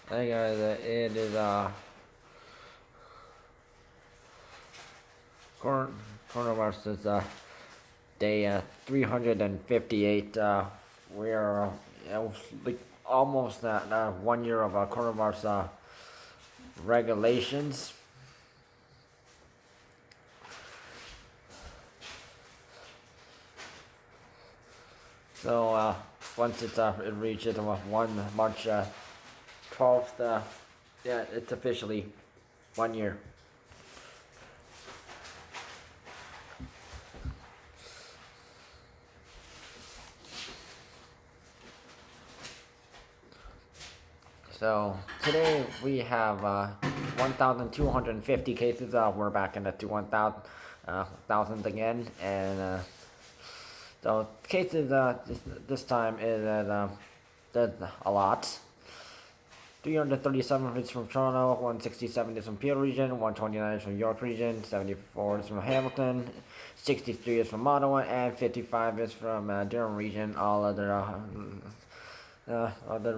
Hey guys, it is coronavirus is day 358. We are like almost at 1 year of coronavirus regulations. So once it reaches 1 March 12th, yeah, it's officially 1 year. So today we have 1,250 cases. We're back in the 1,000 thousand again, and so cases this time is there's a lot. 337 is from Toronto, 167 is from Peel Region, 129 is from York Region, 74 is from Hamilton, 63 is from Ottawa, and 55 is from Durham Region. All other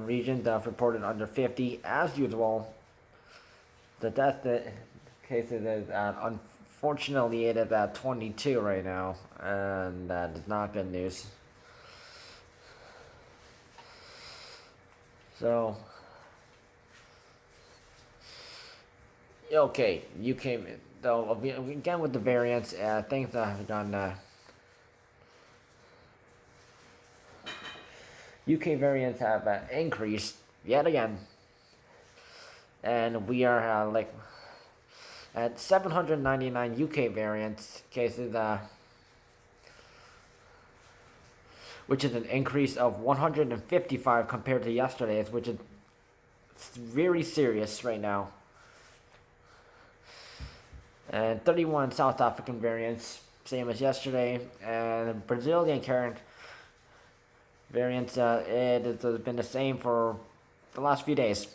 regions reported under 50 as usual. The death cases is unfortunately it is at 22 right now, and that is not good news. So okay, you came though again with the variants. Things have gone. UK variants have increased yet again, and we are like at 799 UK variants cases, which is an increase of 155 compared to yesterday's, which is very serious right now. And 31 South African variants, same as yesterday, and Brazilian current variants. It has been the same for the last few days.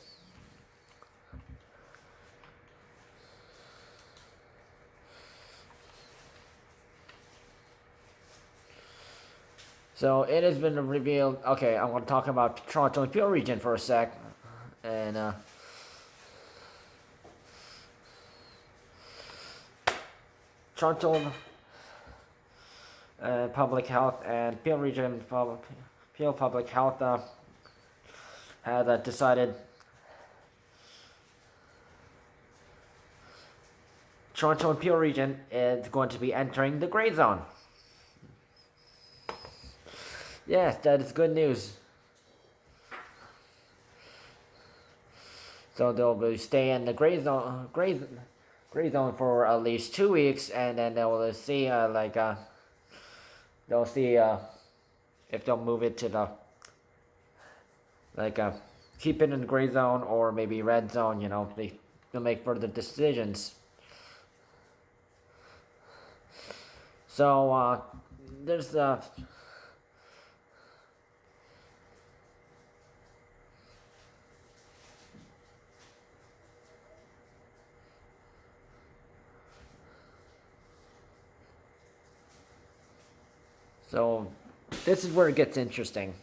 So it has been revealed. Okay, I'm going to talk about Toronto and Peel Region for a sec, and Toronto Public Health and Peel Region Peel Public Health has decided Toronto and Peel Region is going to be entering the gray zone. Yes, that is good news. So they'll be stay in the gray zone for at least 2 weeks, and then they'll see they'll see if they'll move it to the keep it in the gray zone or maybe red zone. They'll make further decisions. So there's so this is where it gets interesting.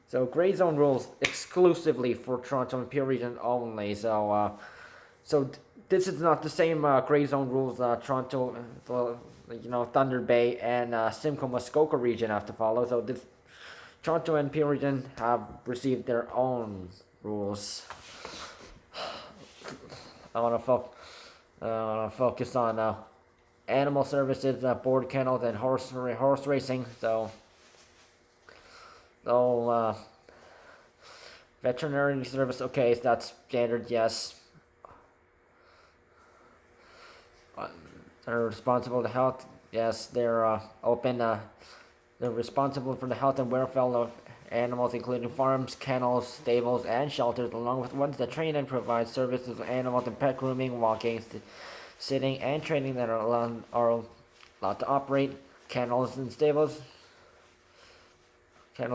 So gray zone rules exclusively for Toronto and Peel Region only. So this is not the same gray zone rules Toronto, Thunder Bay and Simcoe Muskoka region have to follow. So this Toronto and Peel Region have received their own rules. I want to focus on animal services, board kennels, and horse racing. So veterinary service, okay, so that's standard, yes. They're responsible for health, yes. They're open. They're responsible for the health and welfare of animals, including farms, kennels, stables, and shelters, along with ones that train and provide services of animals and pet grooming, walking, sitting, and training that are allowed to operate kennels and stables. So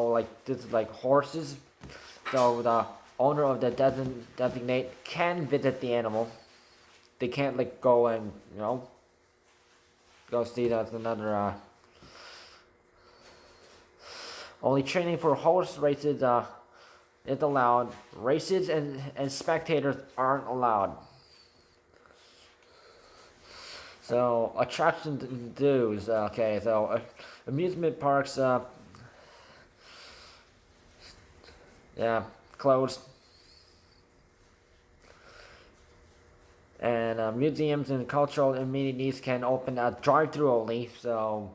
like this is like horses. So the owner of the designate can visit the animal. They can't go and go see that's another. Only training for horse races is allowed. Races and spectators aren't allowed. So attraction dues. Okay, so amusement parks. Yeah, closed. And museums and cultural amenities can open at drive-through only. So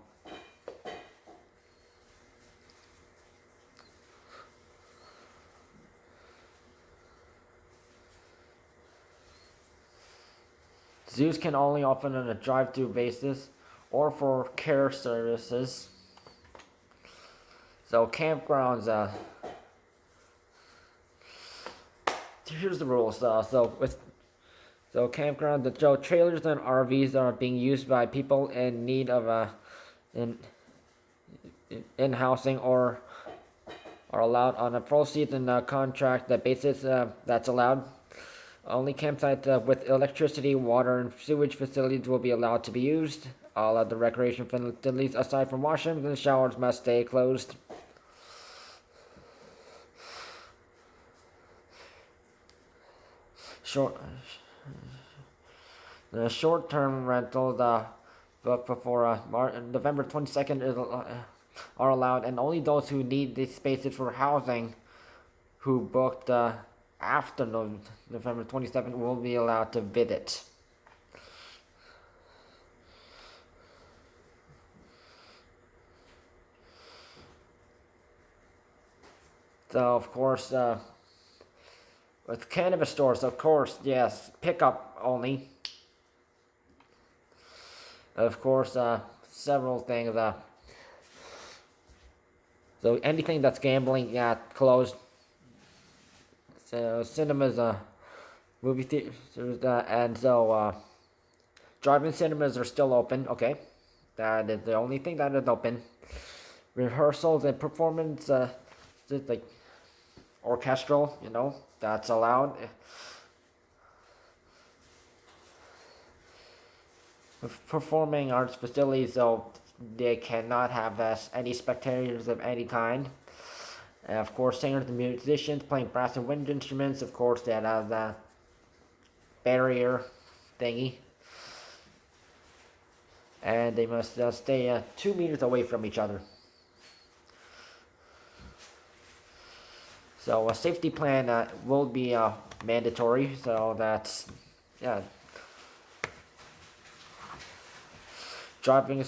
zoos can only open on a drive-through basis or for care services. So campgrounds. Here's the rules. So campground, the trailers and RVs are being used by people in need of in housing or are allowed on a full season contract the basis that's allowed. Only campsites with electricity, water, and sewage facilities will be allowed to be used. All other recreation facilities, aside from washrooms and showers, must stay closed. The short-term rentals booked before November 22nd are allowed, and only those who need these spaces for housing who booked after November 27th will be allowed to visit. So, of course, with cannabis stores, of course, yes, pickup only. Of course, several things. So anything that's gambling, yeah, closed. So cinemas, movie theaters, and so drive-in cinemas are still open. Okay, that is the only thing that is open. Rehearsals and performance, just like orchestral, that's allowed. Performing arts facilities, so they cannot have any spectators of any kind. Of course, singers and musicians playing brass and wind instruments, of course, that has that barrier thingy. And they must stay 2 meters away from each other. So a safety plan will be mandatory, so that's, yeah. Driving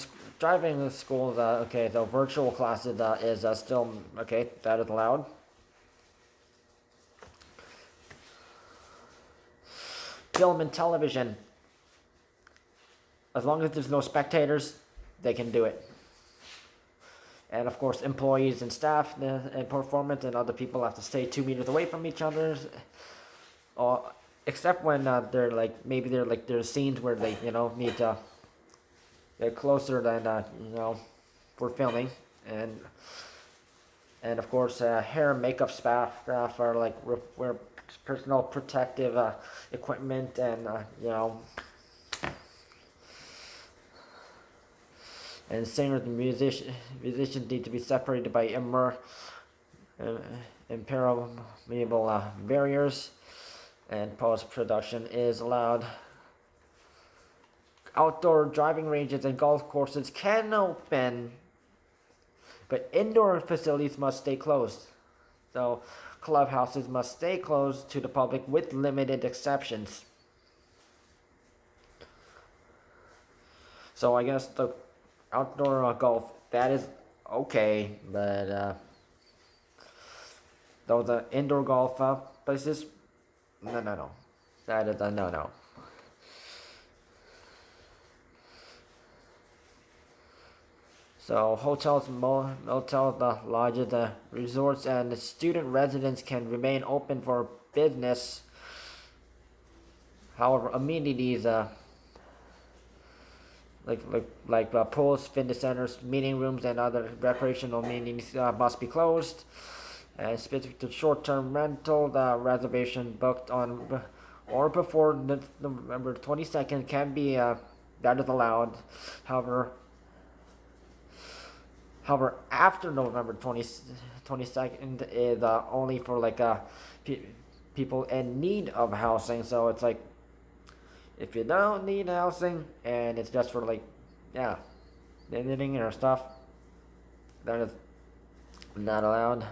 to school, okay, so virtual classes is still, okay, that is allowed. Film and television, as long as there's no spectators, they can do it. And of course, employees and staff and performance and other people have to stay 2 meters away from each other. Except when they're like, maybe there's scenes where they, need to get closer than, for filming. And of course, hair and makeup staff are like, wear personal protective equipment and, and singers and musicians need to be separated by impermeable barriers, and post-production is allowed. Outdoor driving ranges and golf courses can open, but indoor facilities must stay closed. So clubhouses must stay closed to the public with limited exceptions. So I guess the outdoor golf, that is okay, but those indoor golf places, no. That is a no. So hotels, motels, lodges, resorts, and student residents can remain open for business. However, amenities like pools, fitness centers, meeting rooms, and other recreational amenities must be closed. And specific to short-term rental, the reservation booked on or before November 22nd can be that is allowed. However, after November 22nd is only for like people in need of housing. So it's like if you don't need housing and it's just for like, yeah, knitting or stuff, that is not allowed.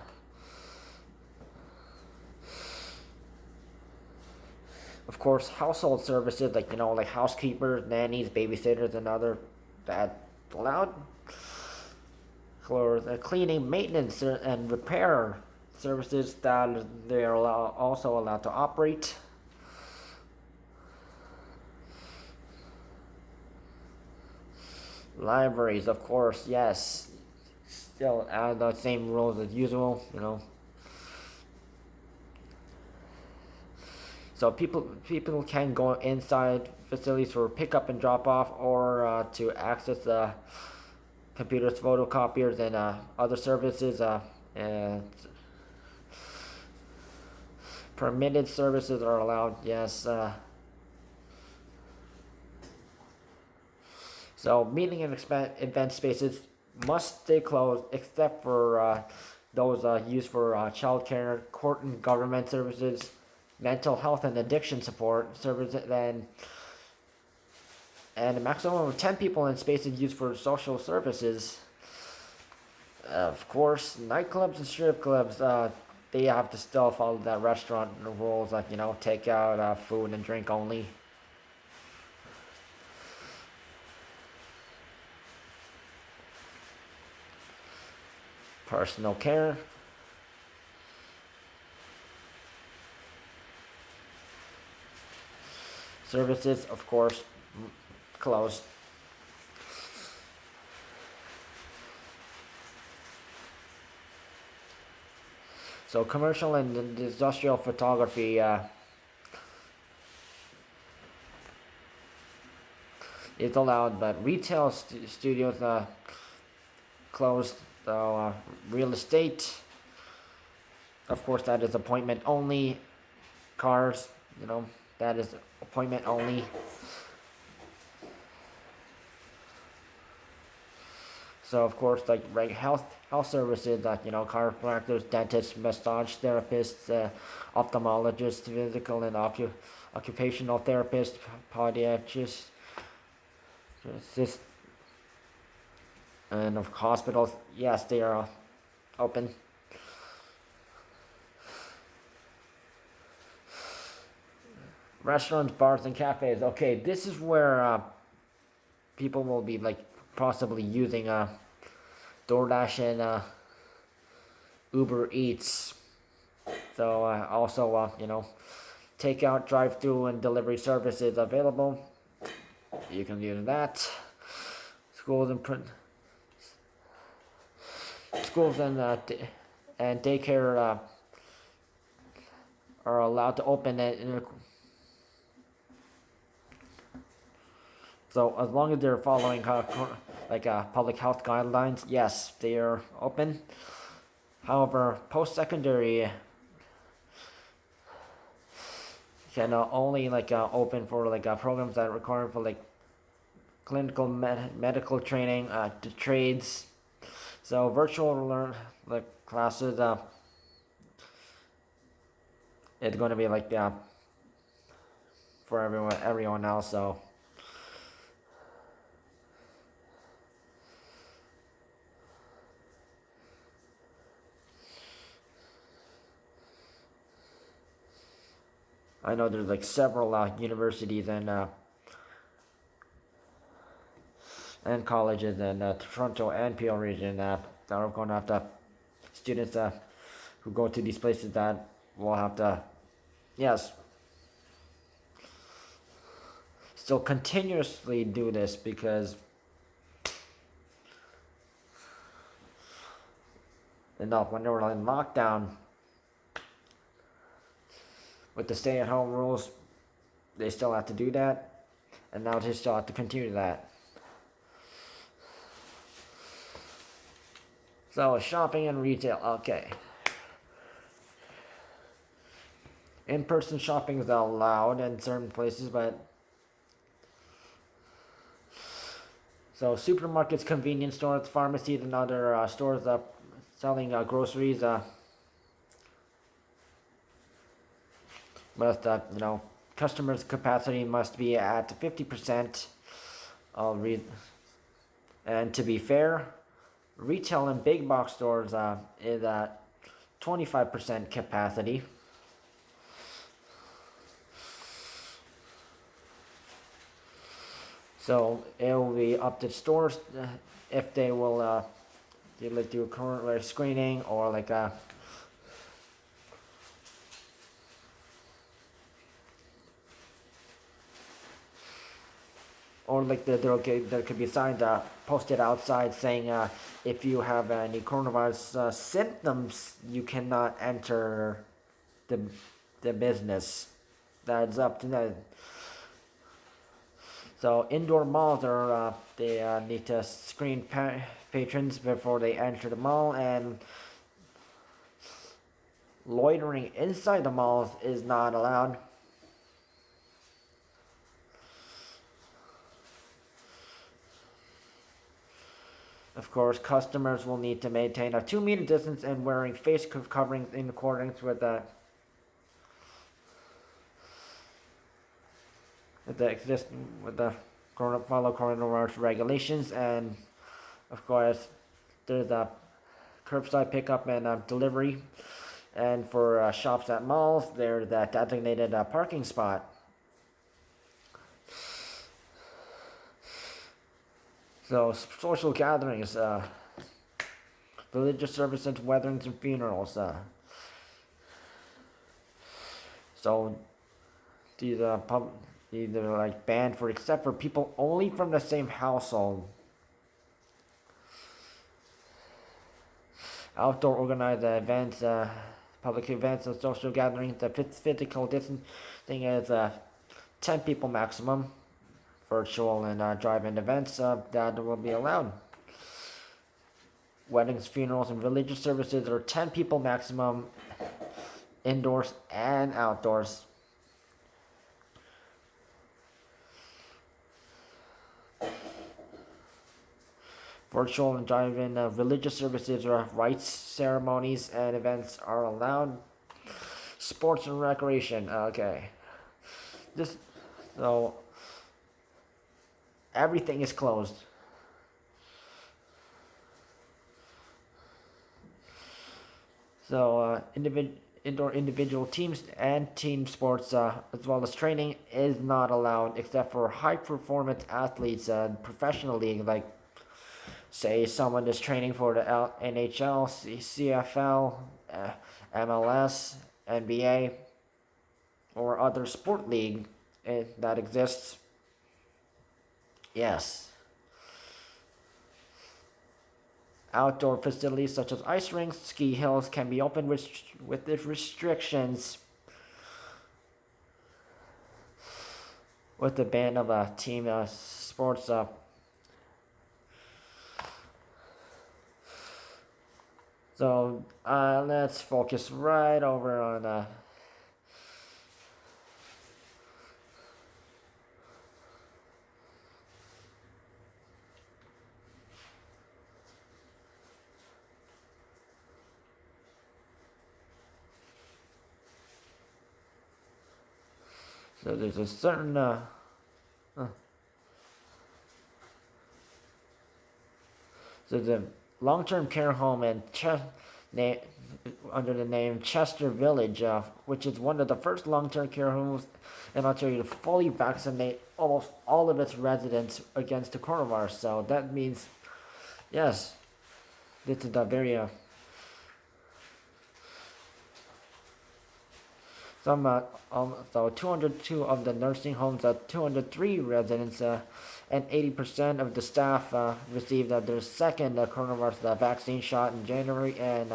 Of course, household services like like housekeepers, nannies, babysitters, and other that allowed. For the cleaning, maintenance, and repair services that they are also allowed to operate. Libraries, of course, yes, still add the same rules as usual. So people can go inside facilities for pickup and drop off, or to access the computers, photocopiers, and other services. And permitted services are allowed. Yes. So meeting and event spaces must stay closed except for those used for childcare, court and government services, mental health and addiction support services, and a maximum of 10 people in spaces used for social services. Of course, nightclubs and strip clubs, they have to still follow that restaurant rules, like, take out food and drink only. Personal care. Services, of course, closed. So commercial and industrial photography is allowed, but retail studios closed. So real estate, of course, that is appointment only. Cars, that is appointment only. So of course, like health services, like chiropractors, dentists, massage therapists, ophthalmologists, physical and occupational therapists, podiatrists, and of hospitals. Yes, they are open. Restaurants, bars, and cafes. Okay, this is where people will be like possibly using DoorDash and Uber Eats. So also takeout, drive-through, and delivery services available. You can use that. Schools and daycare are allowed to open so as long as they're following public health guidelines, yes, they are open. However, post-secondary can only open for programs that require for clinical medical training, to trades. So virtual classes, it's going to be for everyone else. So I know there's several universities and colleges in Toronto and Peel region that are going to have to, students who go to these places that will have to, yes, still continuously do this because when they were in lockdown with the stay-at-home rules, they still have to do that, and now they still have to continue that. So shopping and retail, okay. In-person shopping is allowed in certain places, but So supermarkets, convenience stores, pharmacies, and other stores selling groceries must, customers' capacity must be at 50%. I'll read. And to be fair, retail and big box stores is at 25% capacity. So it will be up to stores if they will do current screening or like there could be signs posted outside saying if you have any coronavirus symptoms, you cannot enter the the business. That's up to them. So indoor malls are they need to screen patrons before they enter the mall, and loitering inside the malls is not allowed. Of course, customers will need to maintain a 2 meter distance and wearing face coverings in accordance with the follow coronavirus regulations. And of course, there's a curbside pickup and delivery. And for shops at malls, there's that designated parking spot. So social gatherings, religious services, weddings, and funerals. So these these are like banned for except for people only from the same household. Outdoor organized events, public events, and social gatherings. The physical distancing is 10 people maximum. Virtual and drive-in events that will be allowed. Weddings, funerals, and religious services are 10 people maximum, indoors and outdoors. Virtual and drive-in religious services or rites, ceremonies, and events are allowed. Sports and recreation. Okay. So everything is closed. So indoor individual teams and team sports as well as training is not allowed except for high performance athletes, professional league, like say someone is training for the NHL, CFL, MLS, NBA, or other sport league that exists. Yes. Outdoor facilities such as ice rinks, ski hills can be opened with the restrictions. With the ban of team sports. So let's focus right over on so there's a certain so the long-term care home in under the name Chester Village, which is one of the first long-term care homes in Ontario to fully vaccinate almost all of its residents against the coronavirus. So that means, yes, this is a very so 202 of the nursing homes, 203 residents, and 80% of the staff received their second coronavirus vaccine shot in January, and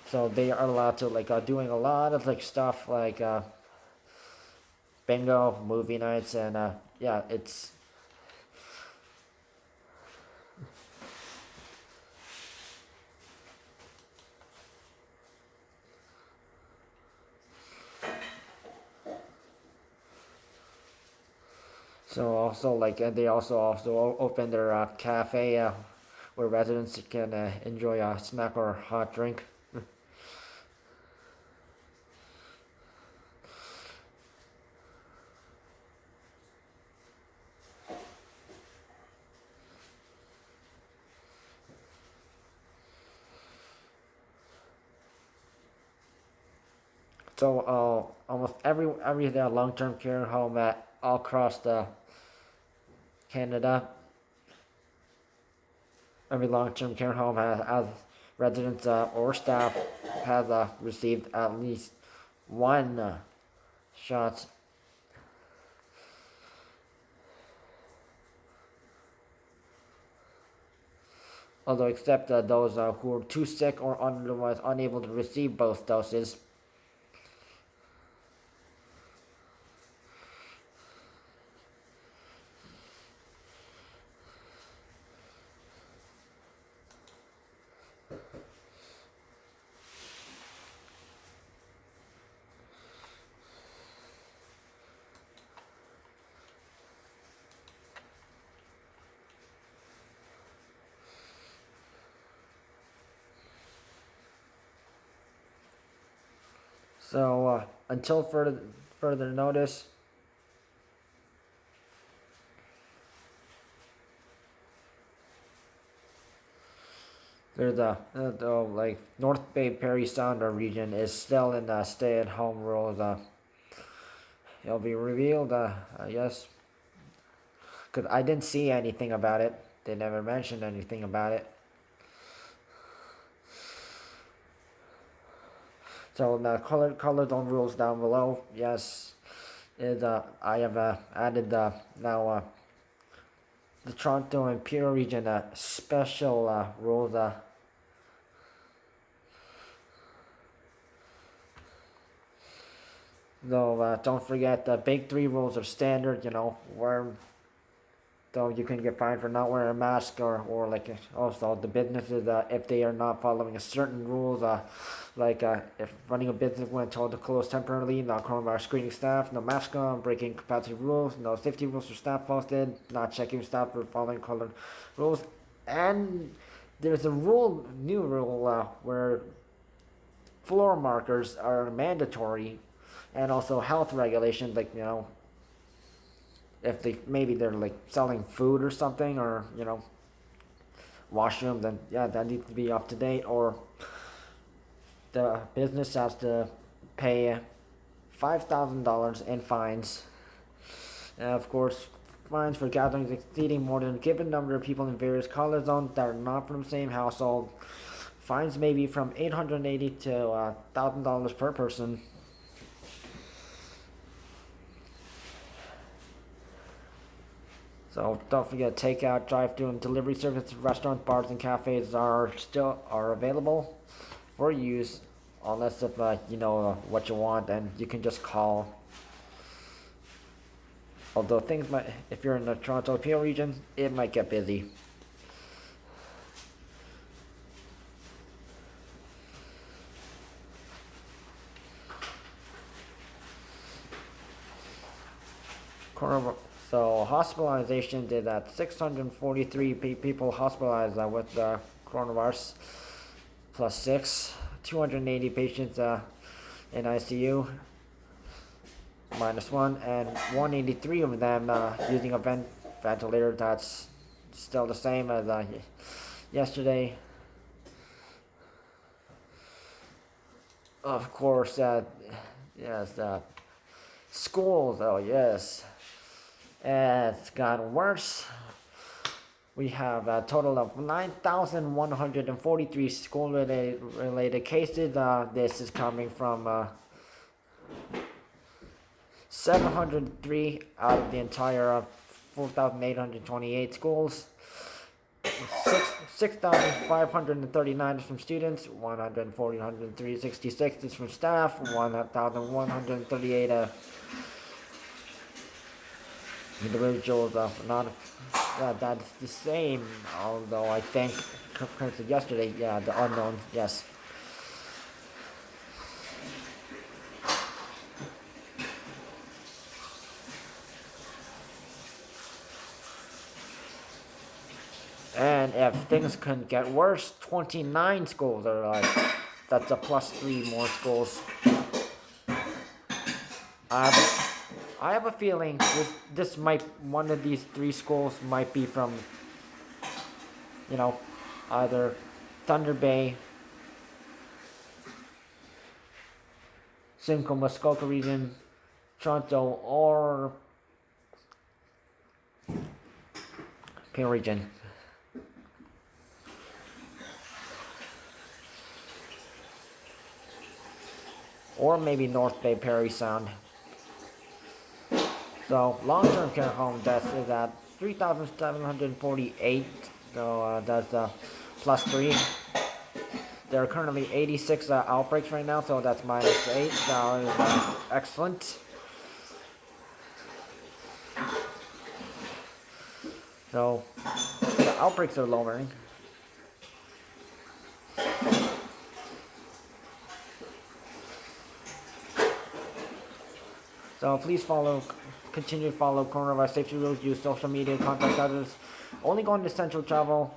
so they are allowed to doing a lot of stuff like bingo, movie nights, and yeah, it's. So also they also open their cafe where residents can enjoy a snack or hot drink. So almost every long-term care home all across the Canada, every long-term care home has residents or staff has received at least one shot. Although except those who are too sick or otherwise unable to receive both doses. So until further notice, there's like North Bay Prairie Sounder region is still in the stay-at-home rules. It'll be revealed, I guess, because I didn't see anything about it. They never mentioned anything about it. So the color zone rules down below. Yes, is I have added now the Toronto and Peel region special rules. Though don't forget the big three rules are standard. Where though you can get fined for not wearing a mask or like also the businesses if they are not following a certain rules. If running a business when told to close temporarily, no coronavirus screening staff, no mask on, breaking capacity rules, no safety rules for staff posted, not checking staff for following colored rules, and there's a new rule where floor markers are mandatory, and also health regulations if they're like selling food or something or washroom, then yeah, that needs to be up to date, or the business has to pay $5,000 in fines. And of course, fines for gatherings exceeding more than a given number of people in various color zones that are not from the same household. Fines may be from $880 to $1,000 per person. So don't forget, takeout, drive-through, and delivery services, restaurants, bars, and cafes are available for use, unless if you know what you want, and you can just call. Although things might, if you're in the Toronto Peel region, it might get busy. So hospitalization did that 643 people hospitalized with coronavirus, plus 280 patients in ICU, minus 1, and 183 of them using a ventilator. That's still the same as yesterday. Of course, yes, schools, oh yes. It's gotten worse. We have a total of 9,143 school-related cases. This is coming from 703 out of the entire 4,828 schools. 6,539 is from students, 1,466 is from staff, 1,138 individuals not that's the same, although I think compared to yesterday, yeah, the unknown, yes. And if things can get worse, 29 schools are like, that's a +3 more schools. I have a feeling this might, one of these 3 schools might be from, you know, either Thunder Bay, Simcoe, Muskoka region, Toronto, or Peel region. Or maybe North Bay, Parry Sound. So long-term care home deaths is at 3,748. So that's +3. There are currently 86 outbreaks right now, so that's -8. That is excellent. So the outbreaks are lowering. So please continue to follow coronavirus safety rules, use social media, contact others, only go into essential travel,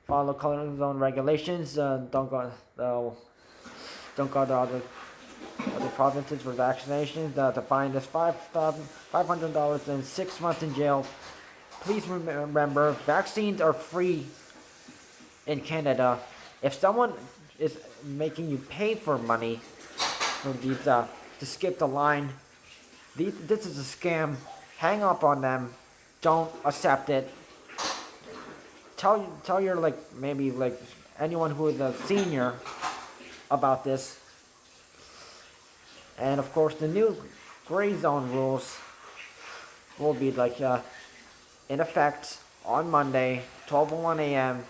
follow color zone regulations, don't go to other provinces for vaccinations. The fine is $500 and 6 months in jail. Please remember, vaccines are free in Canada. If someone is making you pay for money for these to skip the line, this is a scam. Hang up on them. Don't accept it. Tell your maybe anyone who is a senior about this. And of course, the new gray zone rules will be in effect on Monday, 12:01 a.m.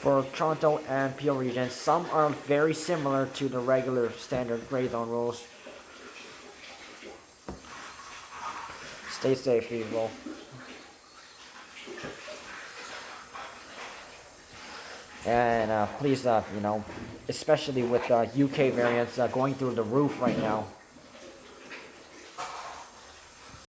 for Toronto and Peel regions. Some are very similar to the regular standard gray zone rules. Stay safe, people. And please, especially with UK variants going through the roof right now.